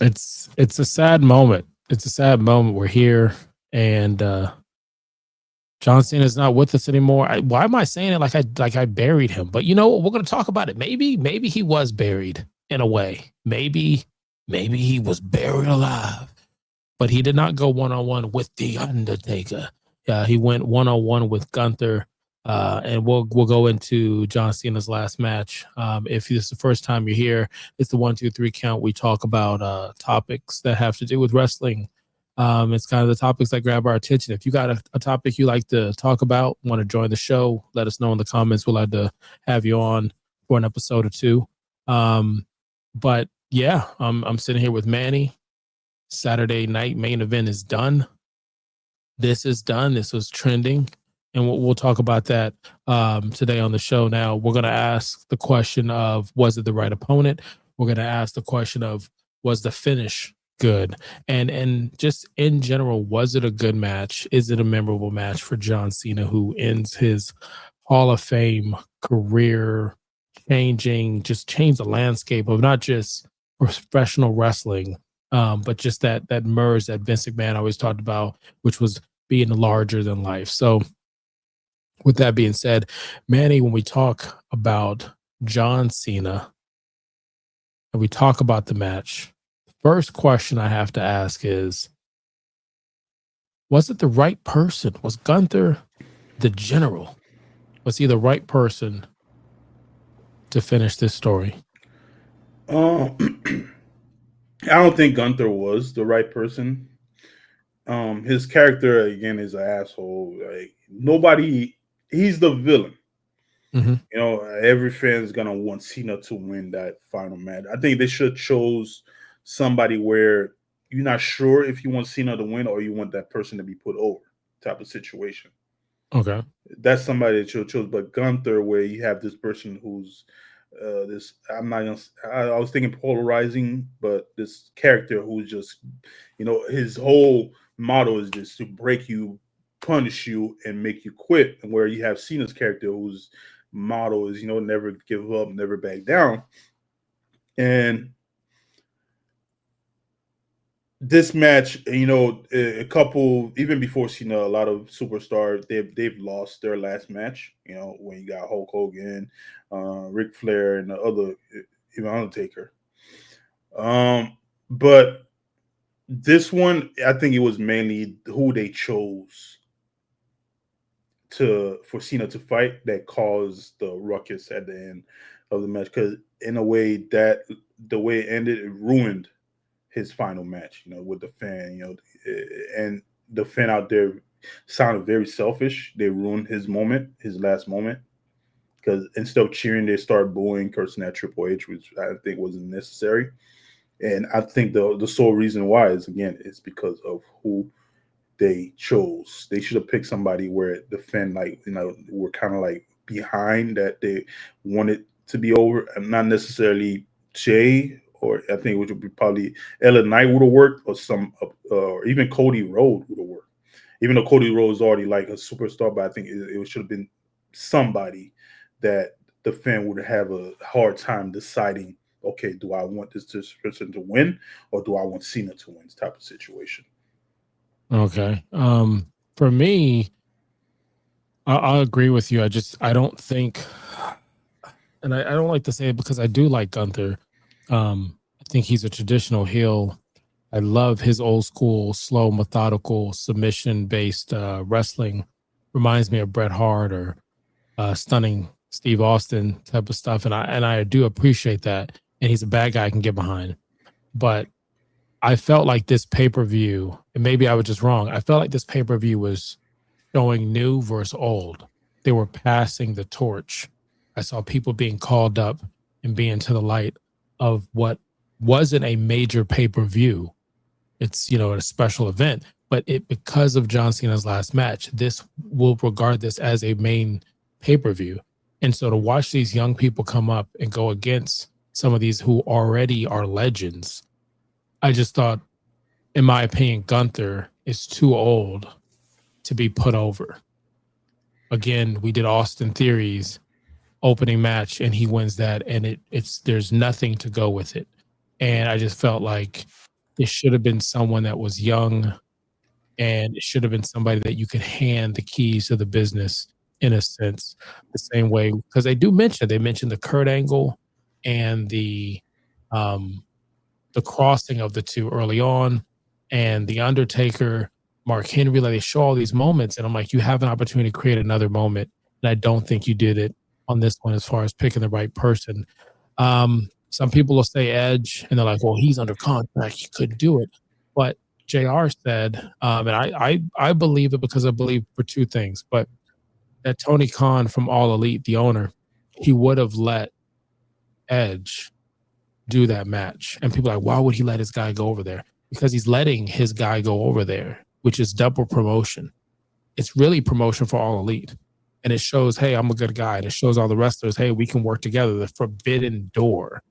It's a sad moment. It's a sad moment. We're here, and John Cena is not with us anymore. Why am I saying it like I buried him? But you know what? We're going to talk about it. Maybe he was buried in a way. Maybe he was buried alive, but he did not go one on one with the Undertaker. He went one on one with Gunther. And we'll go into John Cena's last match. If this is the first time you're here, it's the 1, 2, 3 count. We talk about topics that have to do with wrestling. It's kind of the topics that grab our attention. If you got a topic you like to talk about, want to join the show, let us know in the comments. We'll have to have you on for an episode or two. But yeah, I'm sitting here with Manny. Saturday night main event is done. This is done. This was trending. And we'll talk about that today on the show. Now, we're going to ask the question of, was it the right opponent? We're going to ask the question of, was the finish good? And just in general, was it a good match? Is it a memorable match for John Cena, who ends his Hall of Fame career just changed the landscape of not just professional wrestling, but just that merge that Vince McMahon always talked about, which was being larger than life. So with that being said, Manny, when we talk about John Cena and we talk about the match, first question I have to ask is, was it the right person? Was Gunther the general? Was he the right person to finish this story? I don't think Gunther was the right person. His character again is an asshole. Like nobody, he's the villain. Mm-hmm. Every fan's gonna want Cena to win that final match. I think they should chose somebody where you're not sure if you want Cena to win or you want that person to be put over, type of situation. Okay. That's somebody that you chose. But Gunther, where you have this person who's this, I'm not gonna. I was thinking polarizing, but this character who's just, his whole motto is just to break you, punish you, and make you quit. And where you have Cena's character whose motto is, never give up, never back down. And this match, a couple even before Cena, a lot of superstars they've lost their last match. When you got Hulk Hogan, Ric Flair, and the other, even Undertaker. But this one, I think it was mainly who they chose for Cena to fight that caused the ruckus at the end of the match. Because in a way, that the way it ended, it ruined his final match, with the fan, and the fan out there sounded very selfish. They ruined his last moment, because instead of cheering, they started booing, cursing at Triple H, which I think wasn't necessary. And I think the sole reason why is, again, it's because of who they chose. They should have picked somebody where the fan, were kind of like behind, that they wanted to be over, and not necessarily Jay, or I think which would be probably Ellen Knight would have worked, or even Cody Rhodes would have worked. Even though Cody Rhodes is already like a superstar, but I think it should have been somebody that the fan would have a hard time deciding. Okay, do I want this person to win, or do I want Cena to win? Type of situation. Okay. For me, I'll agree with you. I don't think, and I don't like to say it because I do like Gunther. I think he's a traditional heel. I love his old school, slow, methodical, submission based wrestling. Reminds me of Bret Hart or stunning Steve Austin type of stuff, and I do appreciate that. And he's a bad guy I can get behind. But I felt like this pay-per-view, and maybe I was just wrong, I felt like this pay-per-view was showing new versus old. They were passing the torch. I saw people being called up and being to the light of what wasn't a major pay-per-view. It's, a special event, but because of John Cena's last match, this will regard this as a main pay-per-view. And so to watch these young people come up and go against some of these who already are legends, I just thought, in my opinion, Gunther is too old to be put over. Again, we did Austin Theory's opening match and he wins that, and there's nothing to go with it. And I just felt like it should have been someone that was young, and it should have been somebody that you could hand the keys to the business in a sense, the same way because they mention the Kurt Angle and um the crossing of the two early on, and the Undertaker, Mark Henry. Like they show all these moments, and I'm like, you have an opportunity to create another moment, and I don't think you did it on this one as far as picking the right person. Some people will say Edge, and they're like, well, he's under contract, he couldn't do it. But JR said, and I believe it because I believe for two things, but that Tony Khan from All Elite, the owner, he would have let Edge do that match. And people are like, why would he let his guy go over there? Because he's letting his guy go over there, which is double promotion. It's really promotion for All Elite. And it shows, hey, I'm a good guy. And it shows all the wrestlers, hey, we can work together. The forbidden door.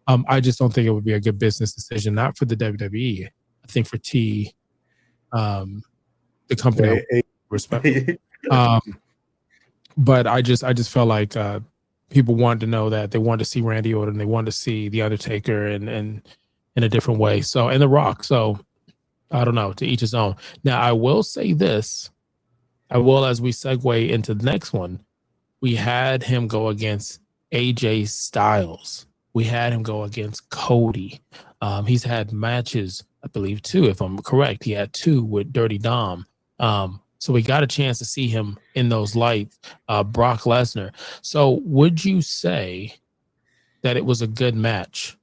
I just don't think it would be a good business decision, not for the WWE. I think for the company respect. But I just felt like people wanted to know that they wanted to see Randy Orton, they wanted to see the Undertaker, and in a different way. So, and The Rock. So, I don't know. To each his own. Now, I will say this. I will, as we segue into the next one, we had him go against AJ Styles. We had him go against Cody. He's had matches, I believe, 2, if I'm correct. He had 2 with Dirty Dom. So we got a chance to see him in those lights, Brock Lesnar. So would you say that it was a good match?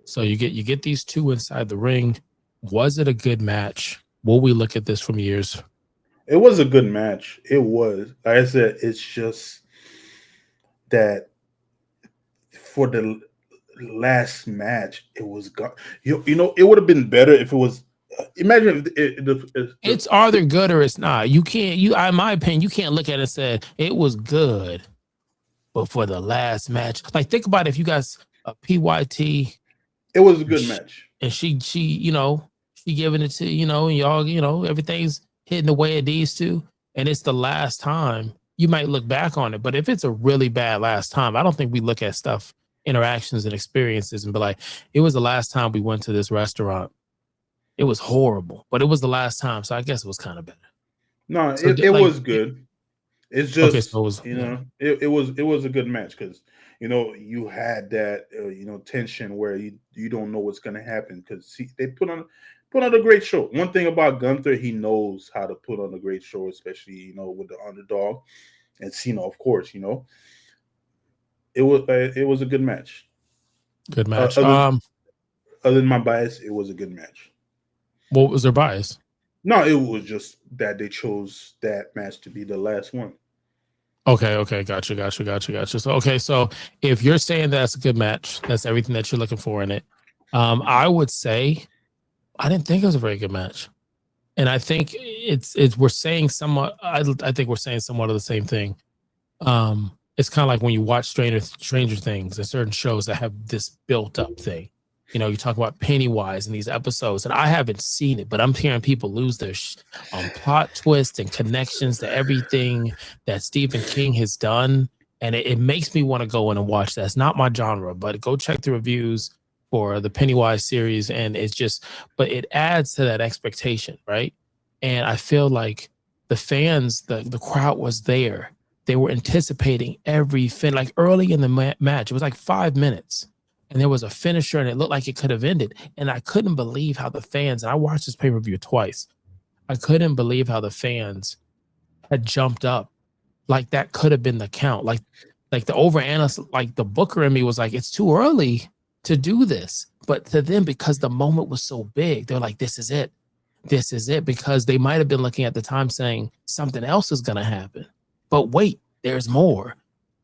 So you get these 2 inside the ring. Was it a good match? Will we look at this from years? It was a good match. It was. Like I said, it's just that for the last match, it was you know, it would have been better if it was. Imagine if it's either good or it's not. You can't. In my opinion, you can't look at it and say it was good, but for the last match, like think about it, if you guys a PYT, it was a good match, and she she giving it to and y'all everything's hitting the way it needs to, and it's the last time. You might look back on it, but if it's a really bad last time, I don't think we look at stuff, interactions, and experiences and be like, it was the last time we went to this restaurant. It was horrible, but it was the last time, so I guess it was kind of better. No, so it was good. It's just, okay, so it was, it was a good match because you had that tension where you don't know what's going to happen because they put on a great show. One thing about Gunther, he knows how to put on a great show, especially with the underdog, and Cena, of course. It was a good match. Good match. Other than my bias, it was a good match. What was their bias? No, it was just that they chose that match to be the last one. Okay, gotcha. So if you're saying that's a good match, that's everything that you're looking for in it. I would say I didn't think it was a very good match, and I think it's we're saying somewhat. I think we're saying somewhat of the same thing. It's kind of like when you watch Stranger Things, there's certain shows that have this built up thing. You talk about Pennywise in these episodes, and I haven't seen it, but I'm hearing people lose their plot twists and connections to everything that Stephen King has done. And it makes me want to go in and watch that. It's not my genre, but go check the reviews for the Pennywise series. And but it adds to that expectation, right? And I feel like the fans, the crowd was there. They were anticipating every like early in the match. It was like 5 minutes. And there was a finisher, and it looked like it could have ended. And I couldn't believe how the fans, and I watched this pay-per-view twice, I couldn't believe how the fans had jumped up. Like that could have been the count. Like the overanalyst, like the booker in me was like, it's too early to do this. But to them, because the moment was so big, they're like, this is it. This is it. Because they might have been looking at the time saying something else is going to happen. But wait, there's more.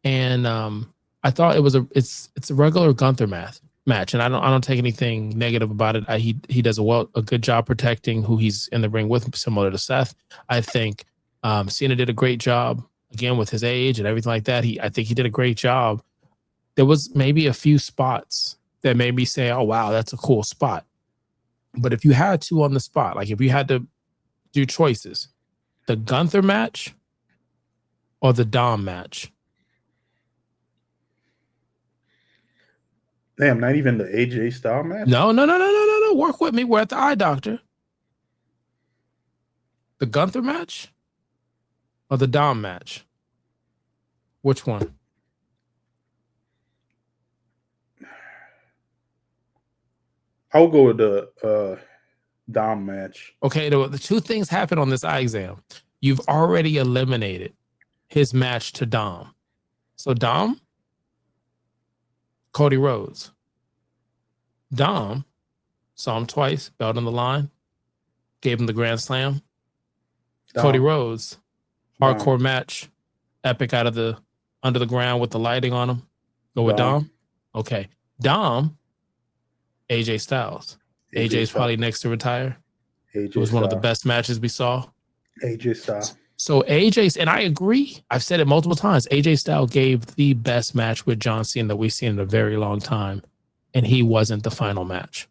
And I thought it's a regular Gunther match, and I don't take anything negative about it. He does a good job protecting who he's in the ring with, similar to Seth. I think Cena did a great job again with his age and everything like that. I think he did a great job. There was maybe a few spots that made me say, "Oh wow, that's a cool spot." But if you had to on the spot, like if you had to do choices, the Gunther match or the Dom match. Damn, not even the AJ style match. No. Work with me. We're at the eye doctor. The Gunther match or the Dom match? Which one? I'll go with the Dom match. Okay, the two things happen on this eye exam. You've already eliminated his match to Dom. So Dom, Cody Rhodes. Dom saw him twice, belt on the line, gave him the Grand Slam. Dom. Cody Rhodes, hardcore Dom. match, epic out of the under the ground with the lighting on him. Go with Dom. Okay. Dom, AJ Styles. AJ's probably next to retire. It was one of the best matches we saw. AJ Styles. So AJ's, and I agree, I've said it multiple times, AJ Styles gave the best match with John Cena that we've seen in a very long time, and he wasn't the final match.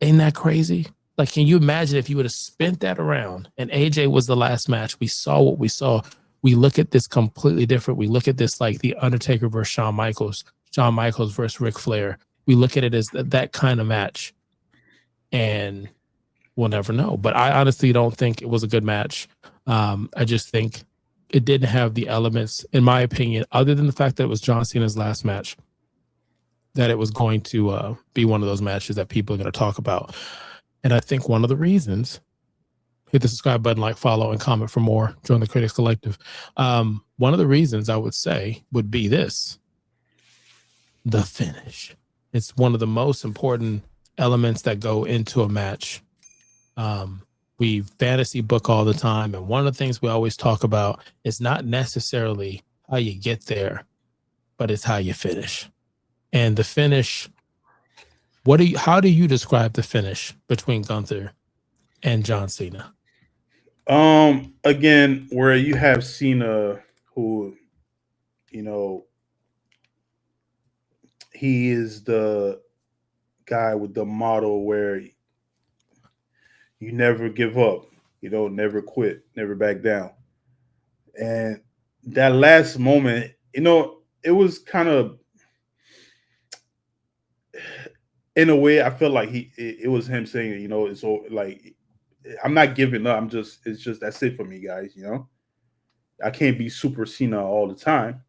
Ain't that crazy? Like, can you imagine if you would have spent that around and AJ was the last match? We saw what we saw. We look at this completely different. We look at this like The Undertaker versus Shawn Michaels versus Ric Flair. We look at it as that kind of match, and we'll never know. But I honestly don't think it was a good match. I just think it didn't have the elements, in my opinion, other than the fact that it was John Cena's last match, that it was going to be one of those matches that people are going to talk about. And I think one of the reasons, hit the subscribe button, like, follow, and comment for more. Join the Critics Collective. One of the reasons I would say would be this: the finish. It's one of the most important elements that go into a match. We fantasy book all the time, and one of the things we always talk about is not necessarily how you get there, but it's how you finish. And the finish, how do you describe the finish between Gunther and John Cena? Again, where you have Cena, who, you know, he is the guy with the motto where you never give up, never quit, never back down. And that last moment, it was kind of, in a way, I feel like it was him saying, it's all like, I'm not giving up. It's just, that's it for me, guys. I can't be Super Cena all the time.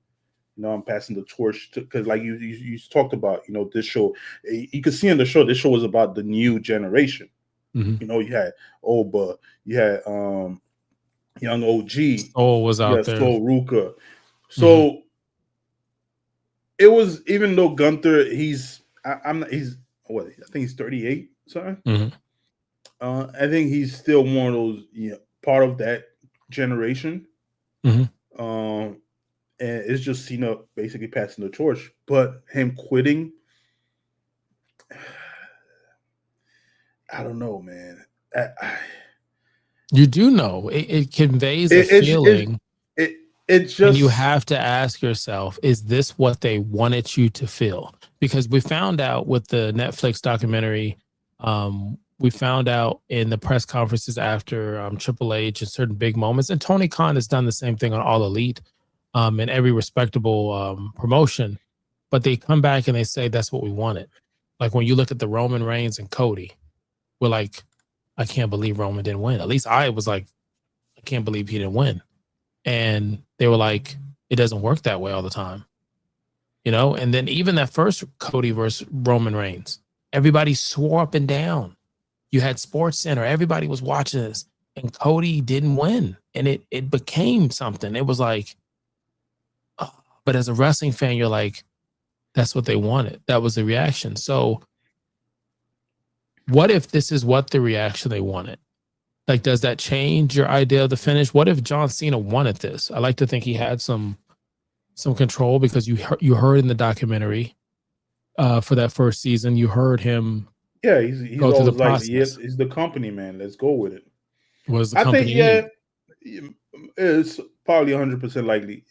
I'm passing the torch because, like you talked about, this show. You could see in the show, this show was about the new generation. Mm-hmm. You had Oba, you had young OG, Soul was out there, Soul Ruka. So it was, even though Gunther, I think he's 38, something. Mm-hmm. I think he's still one of those, part of that generation. Mm-hmm. And it's just Cena basically passing the torch, but him quitting, I don't know, man. You do know it conveys a feeling. It's just, and you have to ask yourself, is this what they wanted you to feel? Because we found out with the Netflix documentary, we found out in the press conferences after Triple H and certain big moments, and Tony Khan has done the same thing on All Elite, in every respectable promotion, but they come back and they say that's what we wanted. Like when you look at the Roman Reigns and Cody, we're like, I can't believe Roman didn't win. At least I was like, I can't believe he didn't win. And they were like, it doesn't work that way all the time. And then even that first Cody versus Roman Reigns, everybody swore up and down. You had Sports Center, everybody was watching this, and Cody didn't win. And it became something. It was like, oh. But as a wrestling fan, you're like, that's what they wanted. That was the reaction. So what if this is what the reaction they wanted? Like, does that change your idea of the finish? What if John Cena wanted this? I like to think he had some control, because you heard in the documentary for that first season, you heard him. Yeah, he's go through the always like, process. he's the company man. Let's go with it. Was the I company? think, it's probably 100% likely.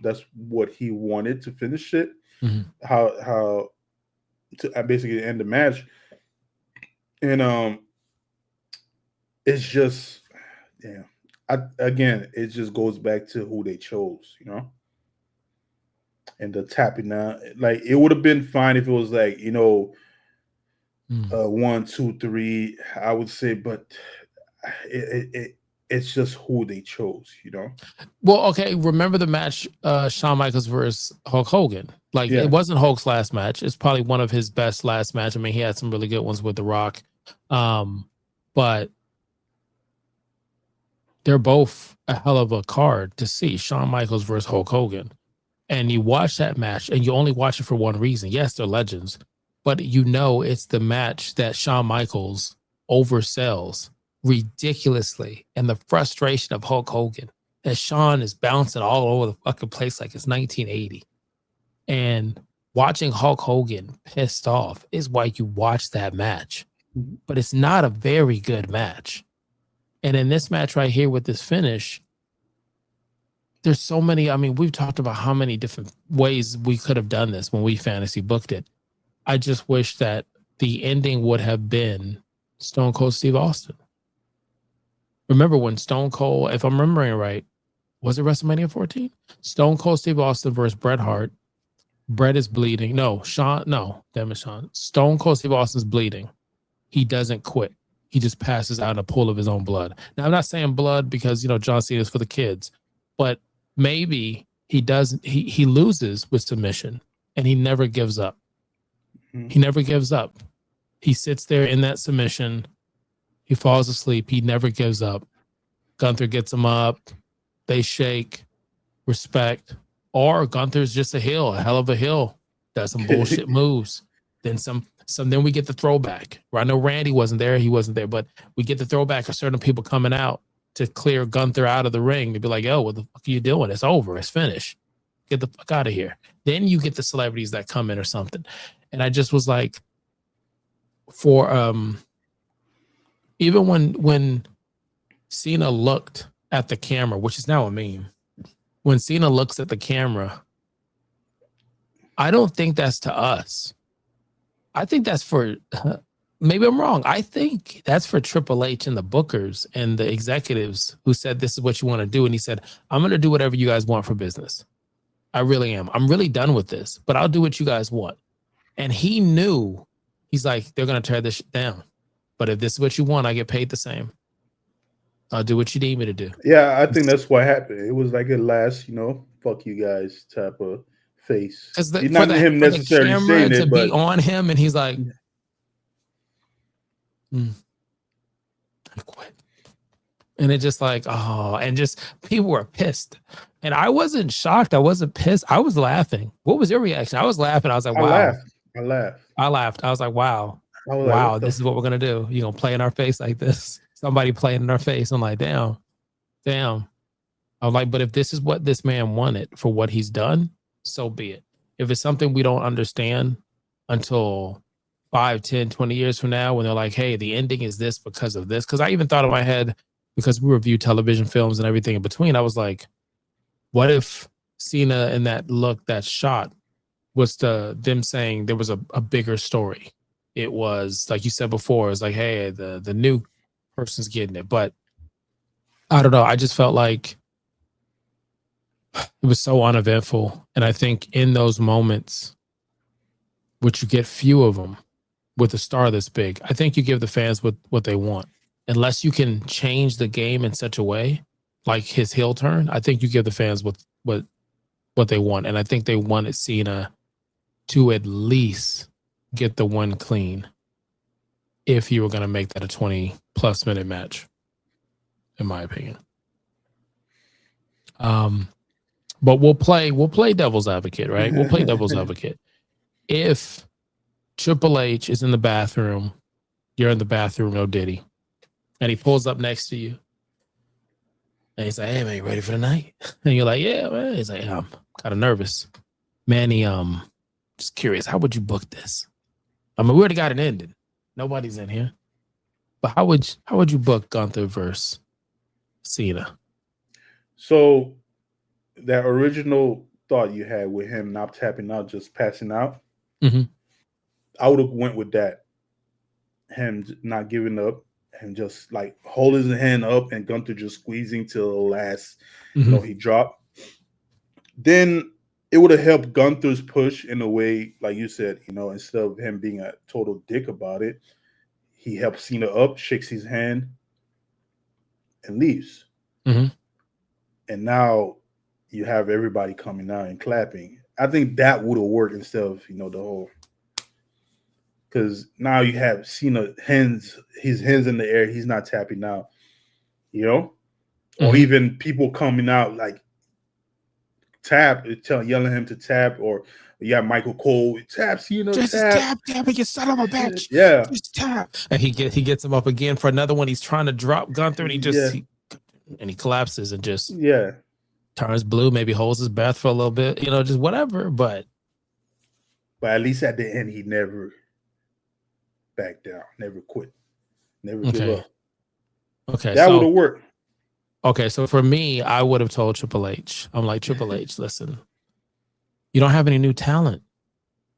That's what he wanted to finish it. Mm-hmm. How to basically end the match, and it's just, again, it just goes back to who they chose. and the tapping out. Like it would have been fine if it was like, 1, 2, 3, I would say, but it's just who they chose, Well, okay. Remember the match, Shawn Michaels versus Hulk Hogan? Like Yeah. it wasn't Hulk's last match. It's probably one of his best last match. I mean, he had some really good ones with The Rock, but they're both a hell of a card to see. Shawn Michaels versus Hulk Hogan, and you watch that match, and you only watch it for one reason. Yes, they're legends, but it's the match that Shawn Michaels oversells ridiculously, and the frustration of Hulk Hogan as Shawn is bouncing all over the fucking place like it's 1980. And watching Hulk Hogan pissed off is why you watch that match. But it's not a very good match. And in this match right here with this finish, there's so many. I mean, we've talked about how many different ways we could have done this when we fantasy booked it. I just wish that the ending would have been Stone Cold Steve Austin. Remember when Stone Cold, if I'm remembering right, was it WrestleMania 14? Stone Cold Steve Austin versus Bret Hart. Bret is bleeding. No, Sean. No, damn it, Sean. Stone Cold Steve Austin's bleeding. He doesn't quit. He just passes out in a pool of his own blood. Now, I'm not saying blood because, John Cena is for the kids, but maybe he doesn't. He loses with submission, and he never gives up. He never gives up. He sits there in that submission. He falls asleep. He never gives up. Gunther gets him up. They shake, respect, or Gunther's just a hell of a heel, does some bullshit moves. Then then we get the throwback. I know Randy wasn't there. He wasn't there, but we get the throwback of certain people coming out to clear Gunther out of the ring to be like, "Yo, what the fuck are you doing? It's over. It's finished. Get the fuck out of here." Then you get the celebrities that come in or something. And I just was like, for even when Cena looked at the camera, which is now a meme, when Cena looks at the camera, I don't think that's to us. I think that's for, maybe I'm wrong. I think that's for Triple H and the bookers and the executives who said, this is what you want to do. And he said, I'm going to do whatever you guys want for business. I really am. I'm really done with this, but I'll do what you guys want. And he knew, he's like, they're going to tear this shit down. But if this is what you want, I get paid the same. I'll do what you need me to do. Yeah, I think that's what happened. It was like a last, fuck you guys type of face. Because not him necessarily saying it, but be on him, and he's like, I quit. And it just like, oh, and just people were pissed. And I wasn't shocked. I wasn't pissed. I was laughing. What was your reaction? I was laughing. I was like, wow. I laughed. I was like, wow. Wow, this is what we're going to do. You're going to play in our face like this. Somebody playing in our face. I'm like, damn. I'm like, but if this is what this man wanted for what he's done, so be it. If it's something we don't understand until 5, 10, 20 years from now, when they're like, hey, the ending is this because of this. Because I even thought in my head, because we review television films and everything in between, I was like, what if Cena in that look, that shot, was them saying there was a bigger story? It was, like you said before, it's like, hey, the new person's getting it. But I don't know. I just felt like it was so uneventful. And I think in those moments, which you get few of them with a star this big, I think you give the fans what they want. Unless you can change the game in such a way, like his heel turn, I think you give the fans what they want. And I think they wanted Cena to at least get the one clean if you were going to make that a 20+ minute match, in my opinion. But we'll play devil's advocate, right? We'll play devil's advocate. If Triple H is in the bathroom, you're in the bathroom, no Diddy, and he pulls up next to you, and he's like, hey, man, you ready for the night? And you're like, yeah, man. He's like, yeah, I'm kind of nervous. Manny, just curious, how would you book this? I mean, we already got it ended. Nobody's in here. But how would you book Gunther versus Cena? So that original thought you had with him not tapping out, just passing out, I would have went with that. Him not giving up and just like holding his hand up and Gunther just squeezing till the last, he dropped. Then it would have helped Gunther's push in a way, like you said, instead of him being a total dick about it, he helps Cena up, shakes his hand, and leaves. Mm-hmm. And now you have everybody coming out and clapping. I think that would have worked instead of the whole, because now you have Cena his hands in the air, he's not tapping out, or even people coming out like tap, yelling him to tap, or you got Michael Cole tap, just tap, you son of a bitch. Yeah, just tap, and he gets him up again for another one. He's trying to drop Gunther, and he collapses and just turns blue. Maybe holds his breath for a little bit, just whatever. But at least at the end, he never backed down, never quit, never give up. Okay, that would have worked. Okay, so for me, I would have told Triple H. I'm like, Triple H, listen, you don't have any new talent.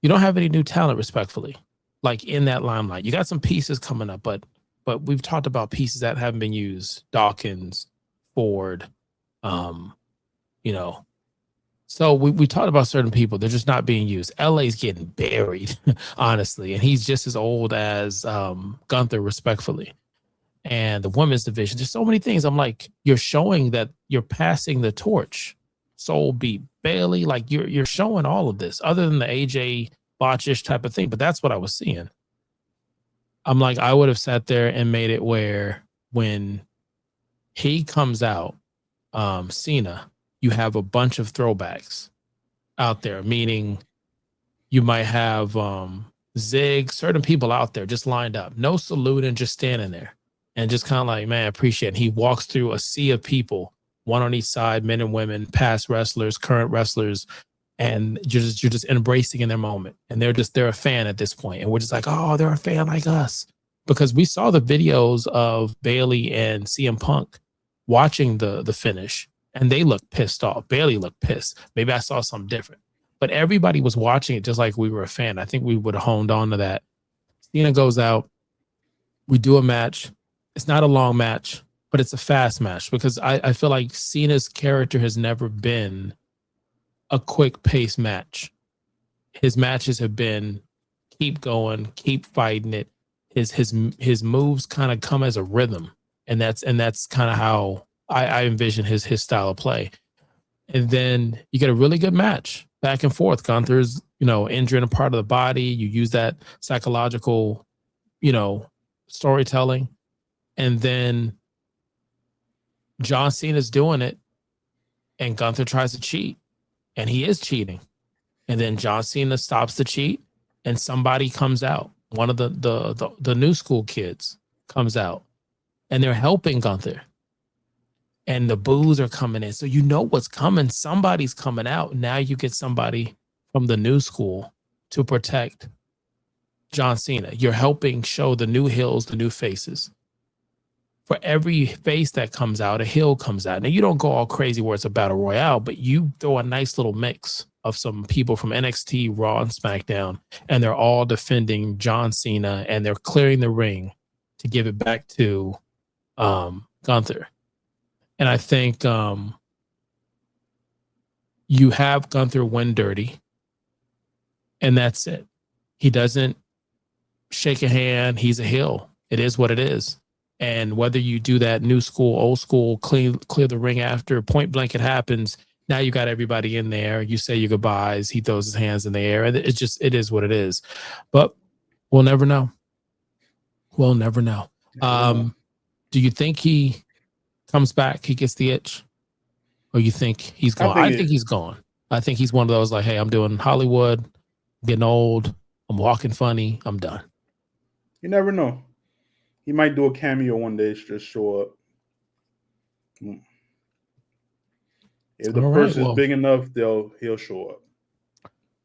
You don't have any new talent, respectfully, like in that limelight. You got some pieces coming up, but we've talked about pieces that haven't been used. Dawkins, Ford, So we talked about certain people. They're just not being used. LA's getting buried, honestly, and he's just as old as Gunther, respectfully. And the women's division, there's so many things. I'm like, you're showing that you're passing the torch. Soul beat Bailey, like you're showing all of this, other than the AJ botchish type of thing. But that's what I was seeing. I'm like, I would have sat there and made it where when he comes out, Cena, you have a bunch of throwbacks out there, meaning you might have Zig, certain people out there just lined up, no salute and just standing there. And just kind of like, man, appreciate it. He walks through a sea of people, one on each side, men and women, past wrestlers, current wrestlers, and you're just embracing in their moment. And they're a fan at this point. And we're just like, oh, they're a fan like us. Because we saw the videos of Bailey and CM Punk watching the finish, and they looked pissed off. Bailey looked pissed. Maybe I saw something different. But everybody was watching it just like we were a fan. I think we would have honed on to that. Cena goes out. We do a match. It's not a long match, but it's a fast match because I feel like Cena's character has never been a quick pace match. His matches have been keep going, keep fighting it. His moves kind of come as a rhythm, and that's kind of how I envision his style of play. And then you get a really good match back and forth. Gunther's injuring a part of the body. You use that psychological storytelling. And then John Cena's doing it, and Gunther tries to cheat, and he is cheating. And then John Cena stops the cheat, and somebody comes out. One of the new school kids comes out, and they're helping Gunther. And the boos are coming in, so you know what's coming. Somebody's coming out. Now you get somebody from the new school to protect John Cena. You're helping show the new heels, the new faces. For every face that comes out, a heel comes out. Now, you don't go all crazy where it's a battle royale, but you throw a nice little mix of some people from NXT, Raw, and SmackDown, and they're all defending John Cena, and they're clearing the ring to give it back to Gunther. And I think you have Gunther win dirty, and that's it. He doesn't shake a hand. He's a heel. It is what it is. And whether you do that new school, old school, clear the ring after, point blank, it happens. Now you got everybody in there. You say your goodbyes. He throws his hands in the air. And it is what it is. But we'll never know. We'll never know. Do you think he comes back? He gets the itch? Or you think he's gone? I think he's gone. I think he's one of those like, hey, I'm doing Hollywood, getting old, I'm walking funny, I'm done. You never know. He might do a cameo one day, just show up. If the purse is big enough, he'll show up.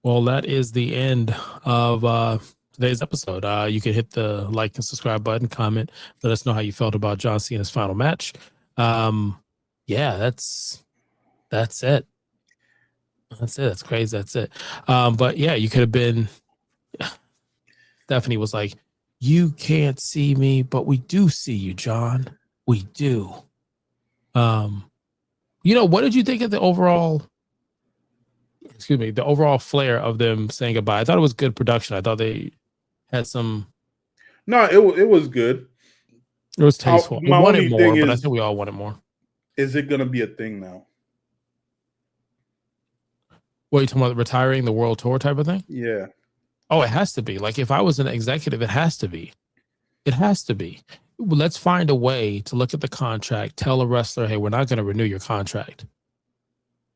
Well, that is the end of today's episode. You can hit the like and subscribe button, comment, let us know how you felt about John Cena's final match. Yeah, that's it. That's it. That's crazy. That's it. But yeah, you could have been. Stephanie was like, "You can't see me, but we do see you, John. We do." What did you think of the overall excuse me, the overall flair of them saying goodbye. I thought it was good production. I thought they had some. No, it was good. It was tasteful. I My wanted only thing more, but I is, think we all wanted more. is it going to be a thing now? What are you talking about? Retiring the world tour type of thing? Yeah. Oh, it has to be. Like if I was an executive, it has to be. It has to be. Let's find a way to look at the contract, tell a wrestler, hey, we're not going to renew your contract.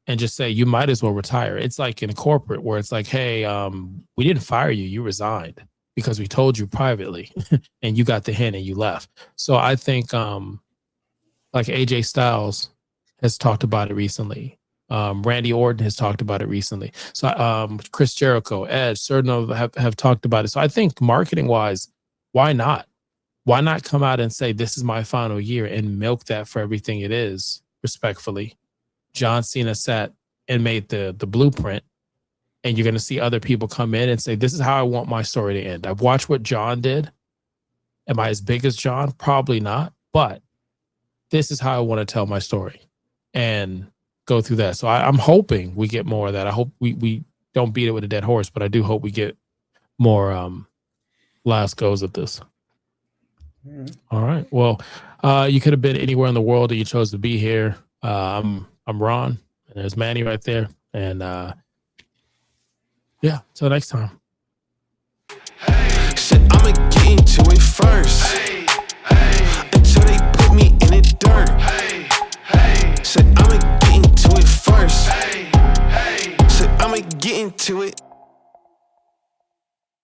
And just say, you might as well retire. It's like in corporate where it's like, hey, we didn't fire you. You resigned because we told you privately and you got the hint and you left. So I think like AJ Styles has talked about it recently. Randy Orton has talked about it recently. So Chris Jericho, Edge, certain of have talked about it. So I think marketing wise, why not? Why not come out and say, this is my final year and milk that for everything it is, respectfully? John Cena sat and made the blueprint, and you're going to see other people come in and say, this is how I want my story to end. I've watched what John did. Am I as big as John? Probably not, but this is how I want to tell my story and go through that. So I'm hoping we get more of that. I hope we don't beat it with a dead horse, but I do hope we get more last goes at this. All right. Well, you could have been anywhere in the world that you chose to be here. I'm Ron, and there's Manny right there. And yeah, till next time. Said I'ma get into it first. Until they put me in the dirt. Said I'ma get into it first. Said I'ma get into it.